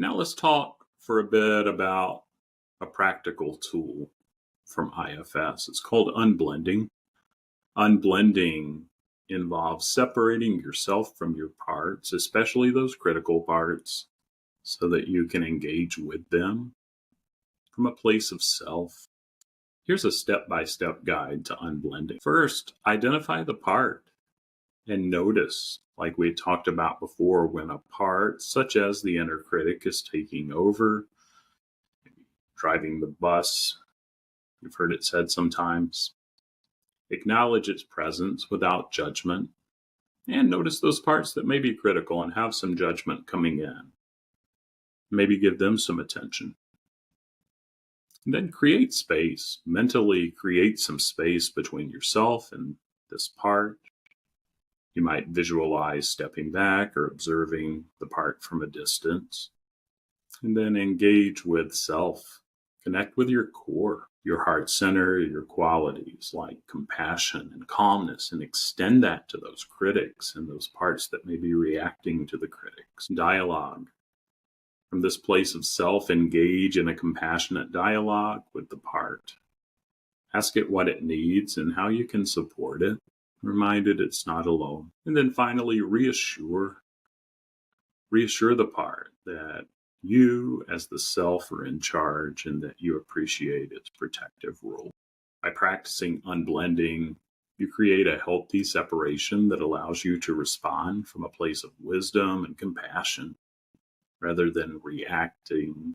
Now let's talk for a bit about a practical tool from IFS. It's called unblending. Unblending involves separating yourself from your parts, especially those critical parts, so that you can engage with them from a place of self. Here's a step-by-step guide to unblending. First, identify the part and notice, like we talked about before, when a part, such as the inner critic, is taking over, driving the bus. You've heard it said sometimes. Acknowledge its presence without judgment, and notice those parts that may be critical and have some judgment coming in. Maybe give them some attention. And then create space. Mentally create some space between yourself and this part. You might visualize stepping back or observing the part from a distance. And then engage with self. Connect with your core, your heart center, your qualities like compassion and calmness, and extend that to those critics and those parts that may be reacting to the critics. Dialogue. From this place of self, engage in a compassionate dialogue with the part. Ask it what it needs and how you can support it. Remind it it's not alone. And then finally, reassure the part that you as the self are in charge and that you appreciate its protective role. By practicing unblending, you create a healthy separation that allows you to respond from a place of wisdom and compassion, rather than reacting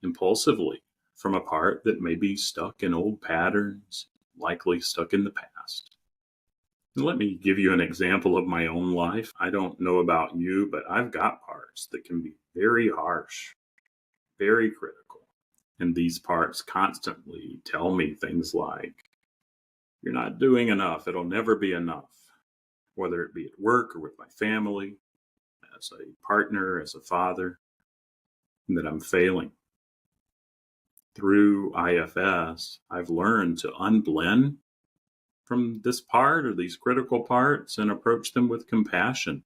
impulsively from a part that may be stuck in old patterns, likely stuck in the past. And let me give you an example of my own life. I don't know about you, but I've got parts that can be very harsh, very critical. And these parts constantly tell me things like, you're not doing enough, it'll never be enough, whether it be at work or with my family, as a partner, as a father, and that I'm failing. Through IFS, I've learned to unblend from this part or these critical parts and approach them with compassion.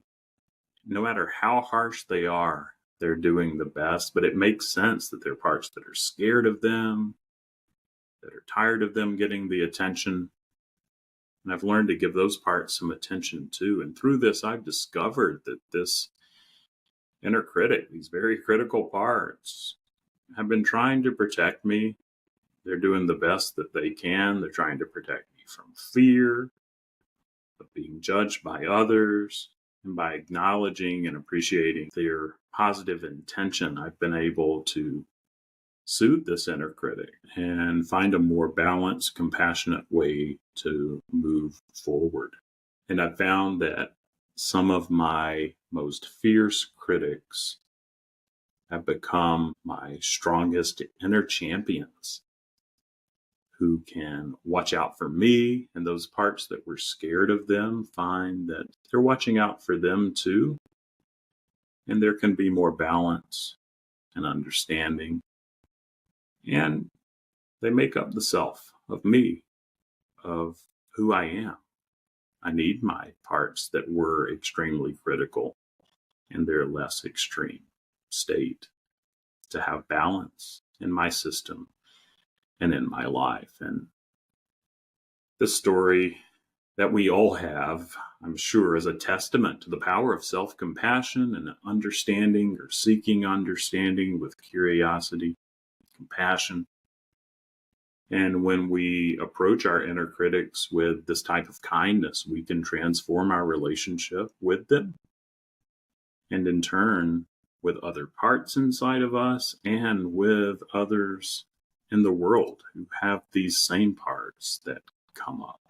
No matter how harsh they are, they're doing the best, but it makes sense that they're parts that are scared of them, that are tired of them getting the attention. And I've learned to give those parts some attention too. And through this, I've discovered that this inner critic, these very critical parts, have been trying to protect me. They're doing the best that they can. They're trying to protect me from fear of being judged by others. And by acknowledging and appreciating their positive intention, I've been able to soothe this inner critic and find a more balanced, compassionate way to move forward. And I've found that some of my most fierce critics have become my strongest inner champions who can watch out for me, and those parts that were scared of them find that they're watching out for them too. And there can be more balance and understanding. And they make up the self of me, of who I am. I need my parts that were extremely critical in their less extreme state to have balance in my system and in my life. And the story that we all have, I'm sure, is a testament to the power of self-compassion and understanding, or seeking understanding with curiosity, compassion. And when we approach our inner critics with this type of kindness, we can transform our relationship with them, and in turn with other parts inside of us and with others in the world who have these same parts that come up.